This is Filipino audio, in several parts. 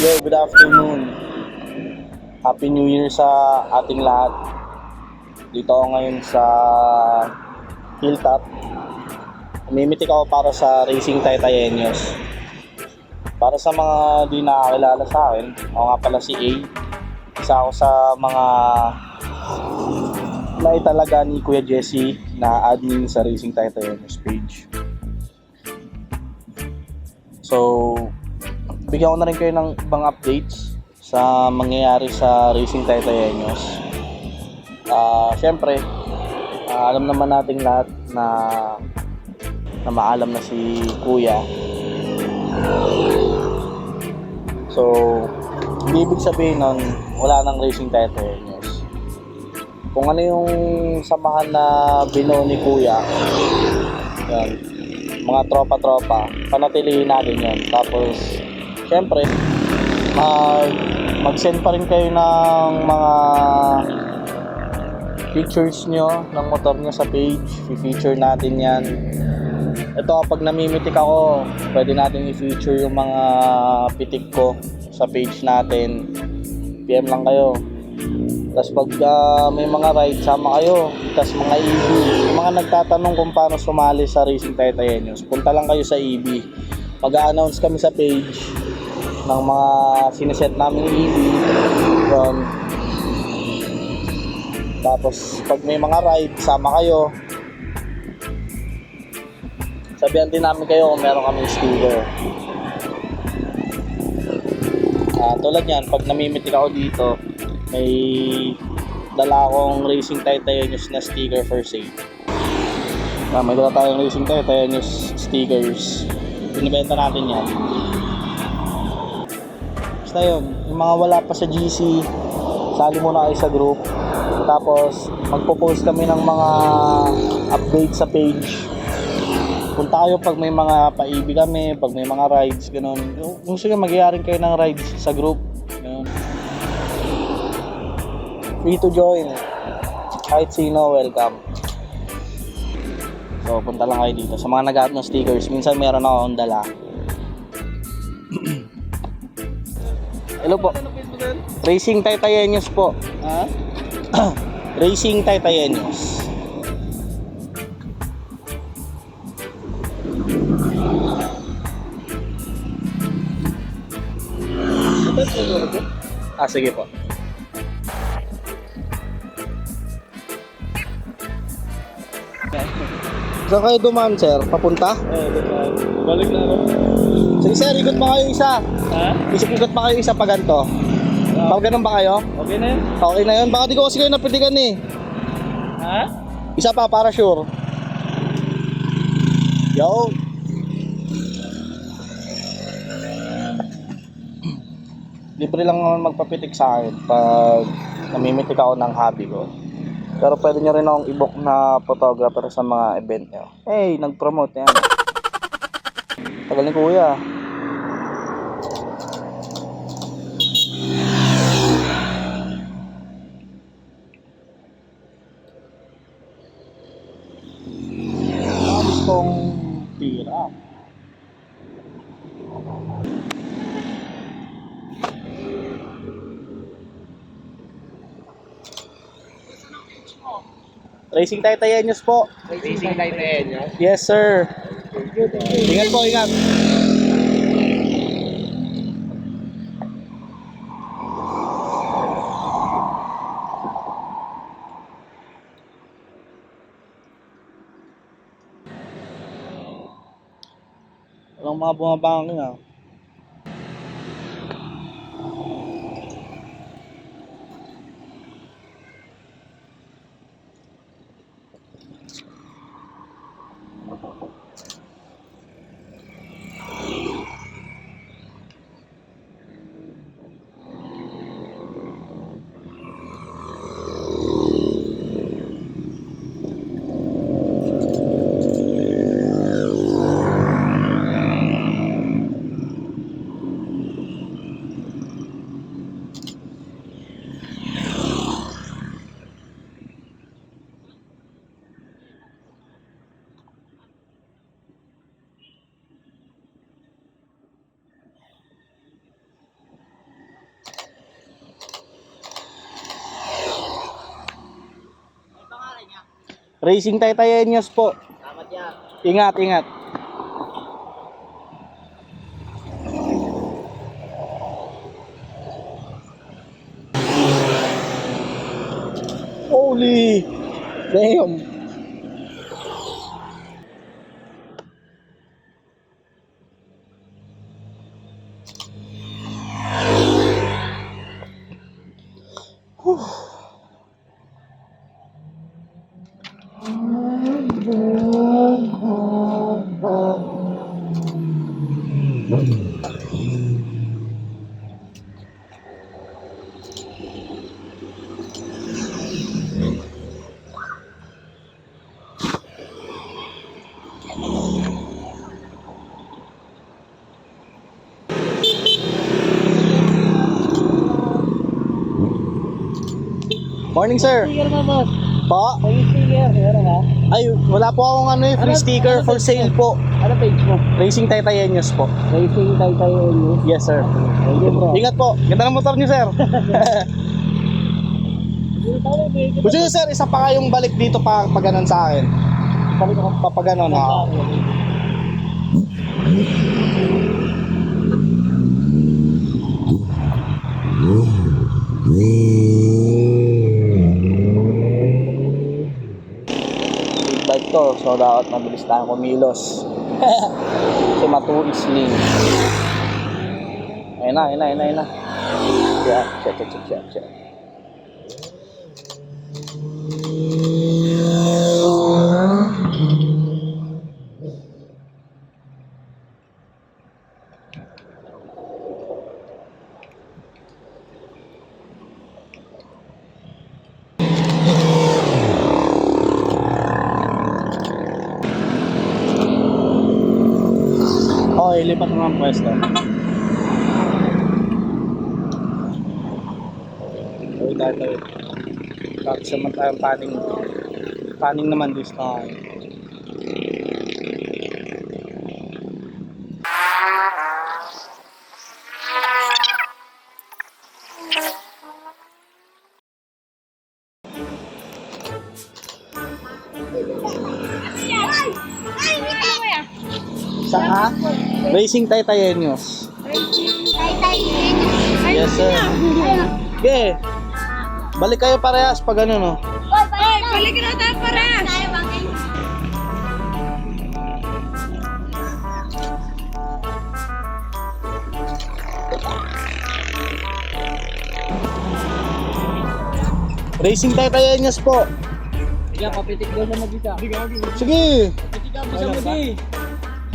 Yo, good afternoon. Happy New Year sa ating lahat. Dito ako ngayon sa Hilltop. Mimitik ako para sa Racing Taytayeños. Para sa mga di nakakilala sa akin, ako nga pala si A. Isa ako sa mga naitalaga ni Kuya Jesse na admin sa Racing Taytayeños page. So, bigyan ko na rin kayo ng ibang updates sa mangyayari sa Racing Taytayeños. Siyempre, alam naman nating lahat na maalam na si Kuya. So, hindi ibig sabihin nun, wala nang Racing Taytayeños. Kung ano yung samahan na binuo ni Kuya, yan, mga tropa-tropa, panatilihin natin yan. Tapos, syempre, mag-send pa rin kayo ng mga pictures nyo ng motor nyo sa page. I-feature natin yan. Ito, kapag namimitik ako, pwede natin i-feature yung mga pitik ko sa page natin. PM lang kayo. Tapos pag may mga ride, sama kayo. Tapos mga EB, yung mga nagtatanong kung paano sumali sa Racing Taytayeños, punta lang kayo sa EB. Mag-a-announce kami sa page ng mga sineset namin EB. Tapos pag may mga ride, sama kayo. Sabihan din namin kayo kung meron kami sticker. Tulad yan, pag namimitik ako dito, may dala akong Racing Taytayeños na sticker for sale. May dala tayong Racing Taytayeños stickers. Binibenta natin yan. Basta yun, yung mga wala pa sa GC, sali muna kayo sa group. Tapos magpo-post kami ng mga updates sa page. Punta kayo pag may mga paibig kami, pag may mga rides, gano'n. Kung sige, magyayarin kayo ng rides sa group. Ganun. Free to join. Kahit sino, welcome. So, punta lang kayo dito. Sa mga nag-aat ng stickers, minsan meron ako akong dala. Hello po. Racing Taytayeños po. Ha? Racing Taytayeños. Sige po. Saan kayo dumaan, sir? Papunta? Balik na ako. Sige, sir, ikot pa kayo isa. Ha? Ikot pa kayo isa pa ganito. Pag ganun ba kayo? Okay na yun? Okay na yun. Baka di ko kasi kayo napitigan eh. Ha? Isa pa para sure. Yo. Libre lang naman magpapitik sa akin pag namimitik ako ng hobby ko. Pero pwede nyo rin akong i-book na photographer sa mga event nyo. Hey, nag-promote yan. Tagal ni Kuya. Gustong tira. Racing Taytayeños po. Racing Taytayeños? Yes, sir. Ingat po, ingat. Walang mga bumabangking ah. Racing Titanios po. Salamat yan. Ingat, ingat. Holy damn. Morning, sir. Sticker mo, boss. Po? May sticker. Meron ha? Ay, wala po akong free sticker for sale po. Ano page mo? Racing Titanios po. Racing tayo news. Yes, sir. Thank you, bro. Ingat po. Ganda ng motor niyo, sir. Gusto niyo, sir, isa pa kayong balik dito pa paganon sa akin. Papaganon, ha? Big bike to, so dapat mabilis tayo kumilos. Kasi matuis link. Ayun na. Yeah, check. Okay, lipat naman ang pwesto. Tawid tayo. Tapos naman tayong paning. Paning naman this time. Saan? Racing Titanios. Yes, sir. Okay. Balik kayo parehas pag ano, no? Balik na tayo parehas. Racing Titanios po. Sige, kapitik daw na mag-isa. Sige. Kapitik ka, bisa mo di.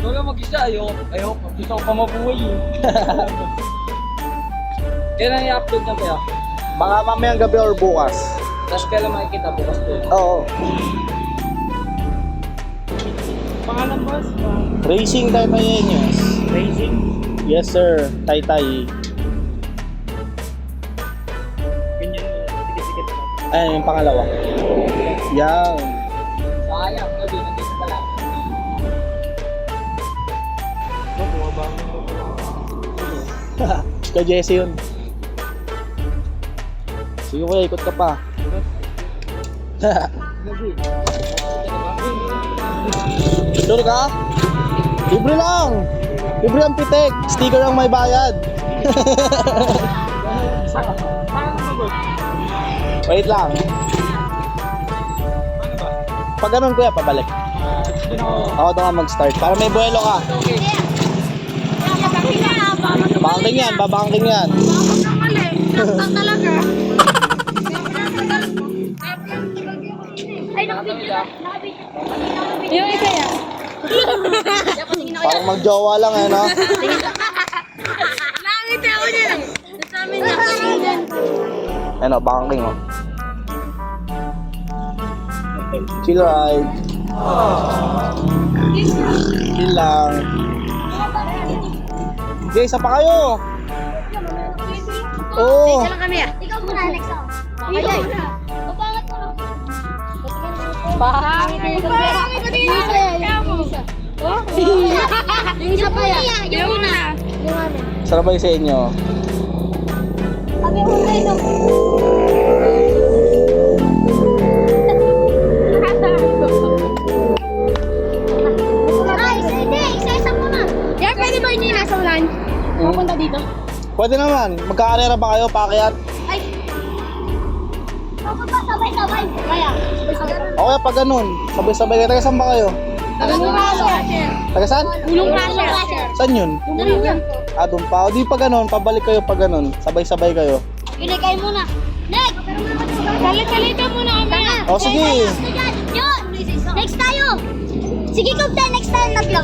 Ikaw lang mag-isa. Ayoko. Gusto ko pa mabuhay eh. Kailan i-upload na kaya? Baka mamayang gabi or bukas. Tapos kailan makikita bukas to? Oo. Pangalan, boss? Racing Titanios. Racing? Yes, sir. Taytay. Ganyan. Sige. Ayan yung pangalawa. Yan. Sayang. Gabi, nandito pala. Kay Jesse yun. Sige kuya, ikot ka pa. Sure ka? Libre lang. Libre ang pitik. Sticker ang may bayad. Wait lang. Pag ganun kuya, pabalik. Ako daw nga mag-start. Para may buwelo ka. Babangking yan, babangking yan. Talaga. Ay, nakabidyo. Yung isa yan. Parang magjowa lang eh, no? Nakangiti ako dyan. Sa amin nakangiti. Ano, banking oh. Chill ride. Chill lang. Okay, isa pa kayo. Oo. Isa lang kami ah. Ikaw muna, Alex. Ikaw muna. Papangat mo lang. Pahangit mo. Pahangit mo din. Yung isa pa yan. Yung una. Yung ano. Sarap ba yung sa inyo? Kami una yun. sa ulan. Pupunta dito. Pwede naman. Magkakarera ba kayo, paakyat? Ay! Ako pa, sabay-sabay. Kaya, sabay-sabay. O kaya pag ganun, sabay-sabay kayo. Taga saan ba kayo? Gulong crusher. Taga saan? Gulong crusher. Saan yun? Gulong yan. Ah, doon pa. O di pa ganun, pabalik kayo pag ganun. Sabay-sabay kayo. Iligay muna. Next! Salit-salit ka muna kami. O sige. Yun! Next tayo! Sige, Kubte, next tayo tatlo.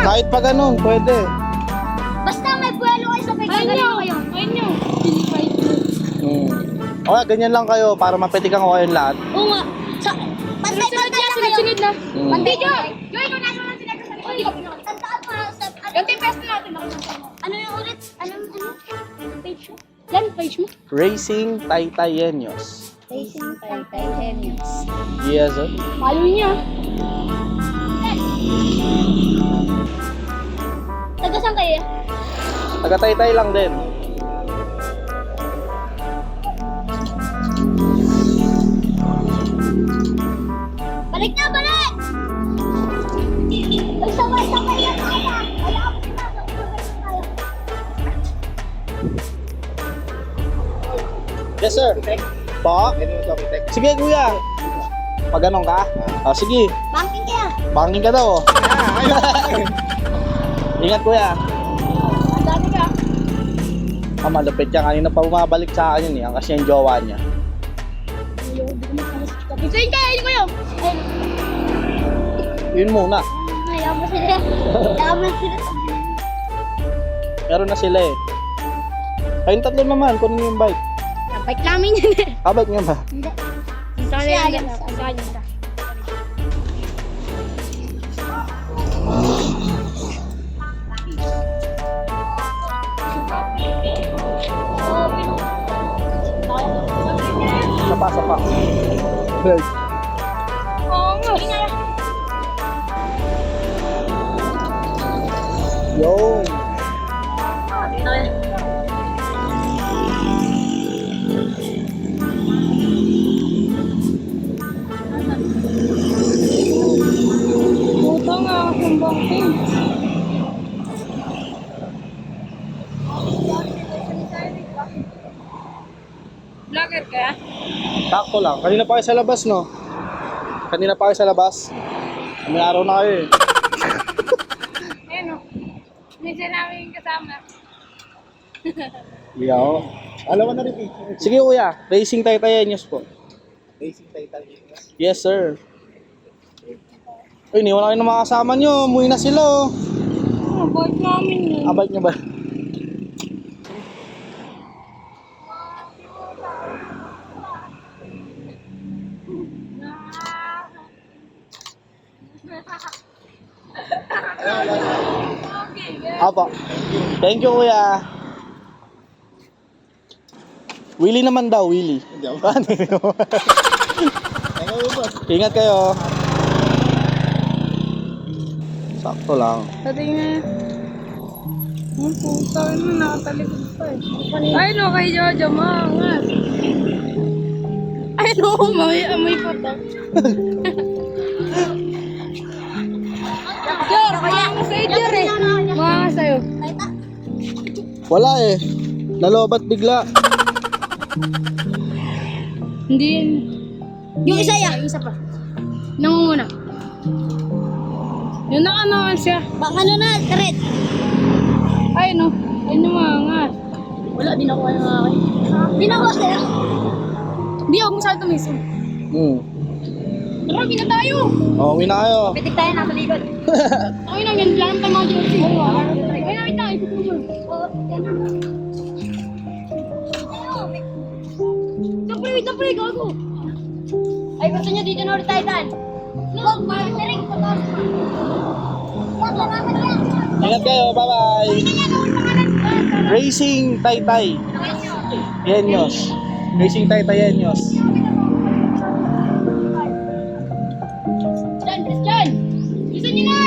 Kahit pa ganun, pwede. Basta may puwelo kayo sa pagkagaling kayo. Ayun nyo. O kaya ganyan lang kayo para mapitikan ko kayong lahat. Oo nga. Pantay-pantay na kayo. Sunod na. Mm. Pantay Jo! Jo, ikaw nasa lang sila sa likod. Tandaan mo. Ganti pesto natin. Ano yung ulit? Ano? Page mo? Yan, page mo. Racing Taytayenyos. Racing Taytayenyos. Yes, sir. Follow niya. Taga saan kayo? Taga Taytay lang din. Balik na, balik! Ay, sabay-sabay yan tayo. Wala ako sila. Sabay-sabay tayo. Yes, sir. Po? Sige, kuya. Pag ganun ka? O, sige. Banking kaya. Bangin ka daw. Ingat, kuya. Ang dami ka. Ah, malupit yan. Kanina pa bumabalik sa akin yun eh. Ang kasi yung jowa niya. Isayin kayo, yun ko yun. Yun muna. Ayaw mo sila. Ayaw mo sila. Meron na sila eh. Kayong tatlo naman. Kunin yung bike. Bike namin yun eh. Ah, bike niya ba? Hindi. Siya yan. Siya yan. Sapa. Bike. Oo nga. Yo. Puto nga akong bangking. Vlogger ka? Sakto lang. Kanina pa kayo sa labas, no? Kanina pa kayo sa labas. May araw na kayo eh. Ayun o. Minsan namin kasama. Yo. Alam mo na rin eh. Sige kuya, Racing Taytayenyos po. Racing Taytayenyos. Yes sir. Uy, iniwan na kayo ng mga kasama nyo. Umuwi na sila oh. Bike namin yun. Ah, bike nyo ba? Apo. Thank you kuya. Willie naman daw, Willie. Hindi ako. Thank you, boss. Ingat kayo. Sakto lang. Pati nga. Ang puta na nakatalikod pa eh. Ay no, kay Jojo, maangas. Ay no, amoy patak. Jor, maangas sa'yo Jor eh. Maangas sa'yo. Wala eh. Nalobat bigla. Hindi yun. Yung isa yan. Isa pa. Nangunguna. Yun naman siya. Baka ano na, red. Ay no, ay no maangas. Wala, di nakuha yung akin. Di nakuha sa'yo. Hindi ako masyado mismo. Tara, na tayo. Oh, uwi na kayo. Pitik tayo nasa likod. Ay na, yan lang tayo mga jersey. Ay na, ito, ito. Wait na pre, gago. Ay, gusto nyo dito na ulit tayo tan. Huwag, parang na rin. Ingat kayo, bye-bye. Racing Taytay. Yenyos. Racing Taytayenyos. Christian! Gusto nyo na!